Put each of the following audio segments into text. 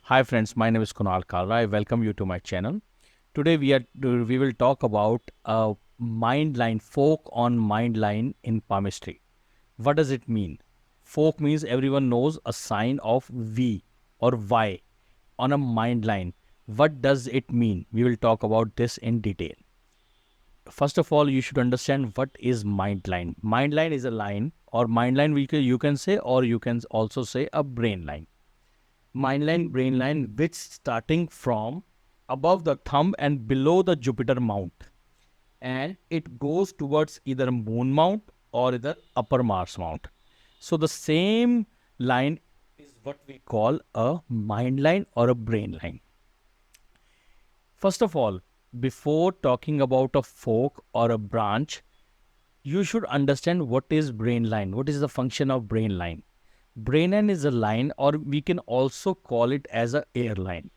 Hi friends, my name is Kunal Kalra. I welcome you to my channel. Today we will talk about a mind line, fork on mind line in palmistry. What does it mean? Fork means everyone knows a sign of V or Y on a mind line. What does it mean? We will talk about this in detail. First of all, you should understand what is mind line. Mind line is a line, or mind line you can say, or you can also say a brain line. Mind line, brain line, which starting from above the thumb and below the Jupiter mount, and it goes towards either moon mount or the upper Mars mount. So the same line is what we call a mind line or a brain line. First of all, before talking about a fork or a branch, you should understand what is brain line. What is the function of brain line? Brain line is a line, or we can also call it as a airline.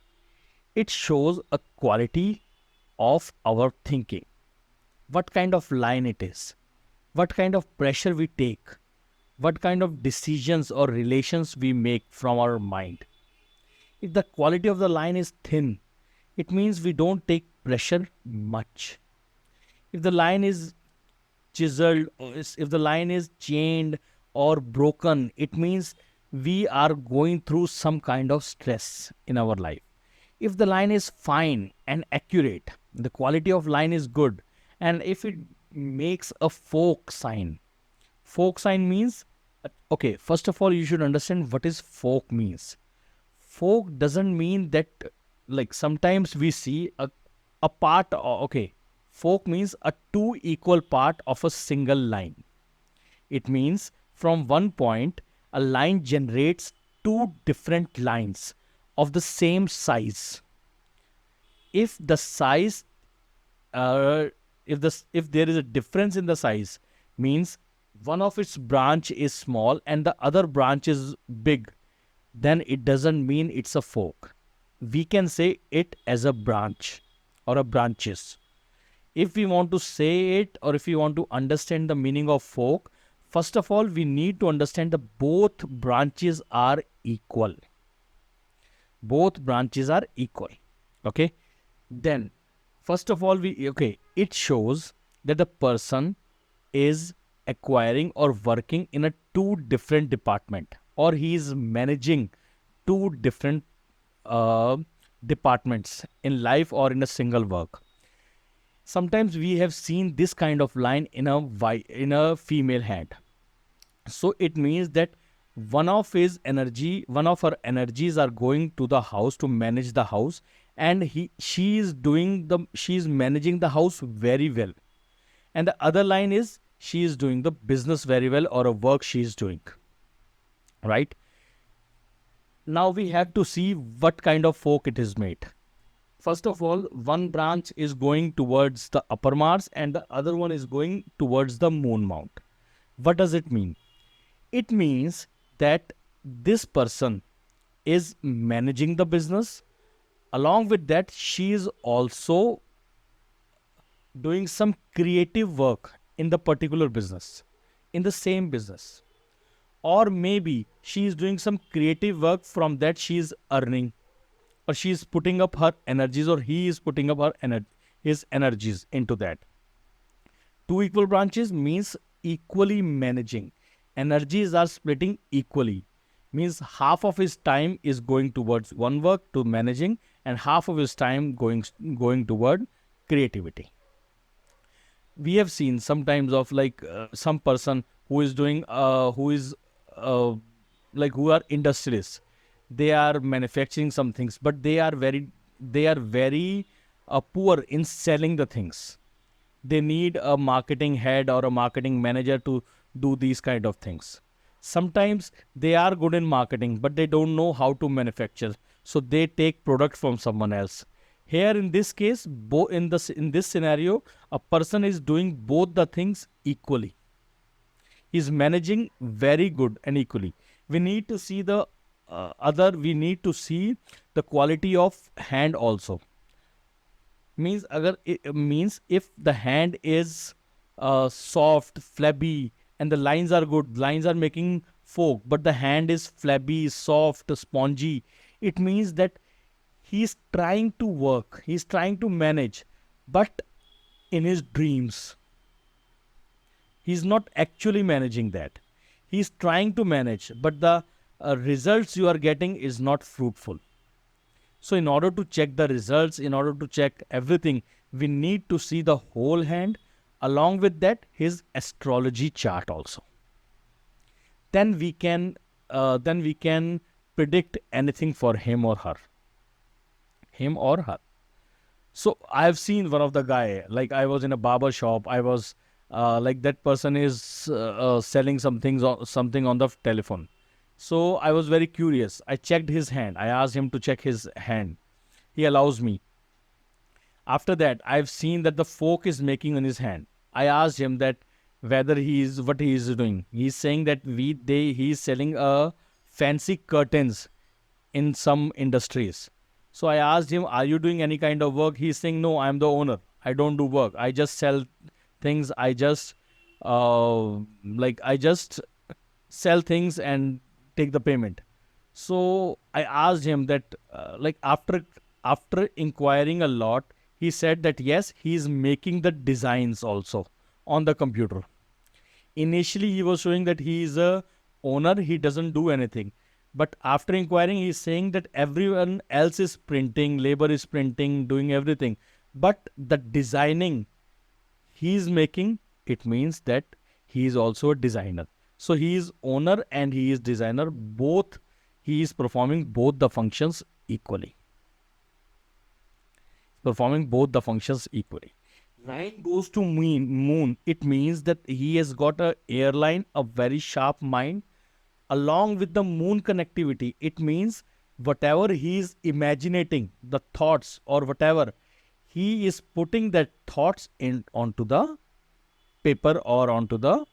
It shows a quality of our thinking. What kind of line it is, what kind of pressure we take, what kind of decisions or relations we make from our mind. If the quality of the line is thin, it means we don't take pressure much. If the line is chiseled, or if the line is chained or broken, it means we are going through some kind of stress in our life. If the line is fine and accurate, the quality of line is good, and if it makes a fork sign means, okay, first of all, you should understand what is fork means. Fork doesn't mean that, like sometimes we see a part, okay, fork means a two equal part of a single line. It means from one point, a line generates two different lines of the same size. If the size, if there is a difference in the size, means one of its branch is small and the other branch is big, then it doesn't mean it's a fork. We can say it as a branch or a branches. If we want to say it, or if we want to understand the meaning of fork, first of all, we need to understand that both branches are equal. Both branches are equal. Okay. Then, first of all, it shows that the person is acquiring or working in a two different department, or he is managing two different departments in life or in a single work. Sometimes we have seen this kind of line in a female hand. So it means that one of her energies are going to the house to manage the house, and she is managing the house very well, and the other line is she is doing the business very well, or a work she is doing, right? Now we have to see what kind of fork it is made. First of all, one branch is going towards the upper Mars and the other one is going towards the moon mount. What does it mean? It means that this person is managing the business. Along with that, she is also doing some creative work in the particular business, in the same business. Or maybe she is doing some creative work, from that she is earning, or she is putting up her energies, or he is putting up his energies into that. Two equal branches means equally managing. Energies are splitting equally. Means half of his time is going towards one work to managing, and half of his time going toward creativity. We have seen sometimes of some person who is doing uh, who are industrialists. They are manufacturing some things, but they are very poor in selling the things. They need a marketing head or a marketing manager to do these kind of things. Sometimes they are good in marketing, but they don't know how to manufacture, so they take product from someone else. Here in this case, in this scenario, a person is doing both the things equally. He's managing very good and equally. We need to see we need to see the quality of hand also. Means if the hand is soft, flabby, and the lines are good, lines are making fork, but the hand is flabby, soft, spongy, It means that he's trying to work, he's trying to manage, but in his dreams. He's not actually managing that. He's trying to manage, but the results you are getting is not fruitful. So, in order to check the results, in order to check everything, we need to see the whole hand, along with that, his astrology chart also. Then we can predict anything for him or her. Him or her. So I've seen one of the guy, like I was in a barber shop. I was like that person is selling something on the telephone. So I was very curious. I checked his hand. I asked him to check his hand. He allows me. After that, I've seen that the fork is making on his hand. I asked him that whether what he is doing. He's saying that he's selling fancy curtains in some industries. So I asked him, "Are you doing any kind of work?" He's saying, "No, I'm the owner. I don't do work. I just sell things. I just sell things and take the payment." So I asked him that, after inquiring a lot, he said that yes, he's making the designs also on the computer. Initially, he was showing that he is a owner, he doesn't do anything. But after inquiring, he's saying that everyone else is printing, labor is printing, doing everything. But the designing he's making, it means that he is also a designer. So he is owner and he is designer. Both, he is performing both the functions equally. Performing both the functions equally. Nine goes to moon. It means that he has got a airline, a very sharp mind, along with the moon connectivity. It means whatever he is imagining, the thoughts or whatever, he is putting that thoughts in onto the paper or onto the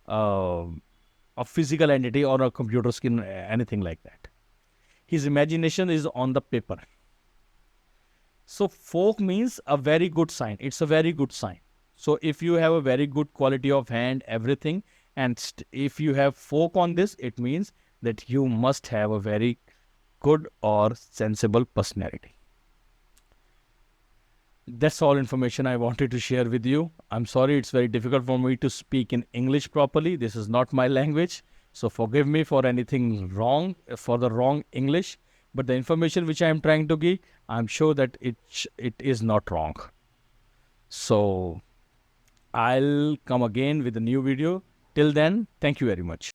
a physical entity or a computer screen, anything like that. His imagination is on the paper. So folk means a very good sign. It's a very good sign. So if you have a very good quality of hand, everything, and if you have folk on this, it means that you must have a very good or sensible personality. That's all information I wanted to share with you. I'm sorry it's very difficult for me to speak in English properly. This is not my language. So forgive me for anything wrong, for the wrong English. But the information which I am trying to give, I'm sure that it is not wrong. So I'll come again with a new video. Till then, thank you very much.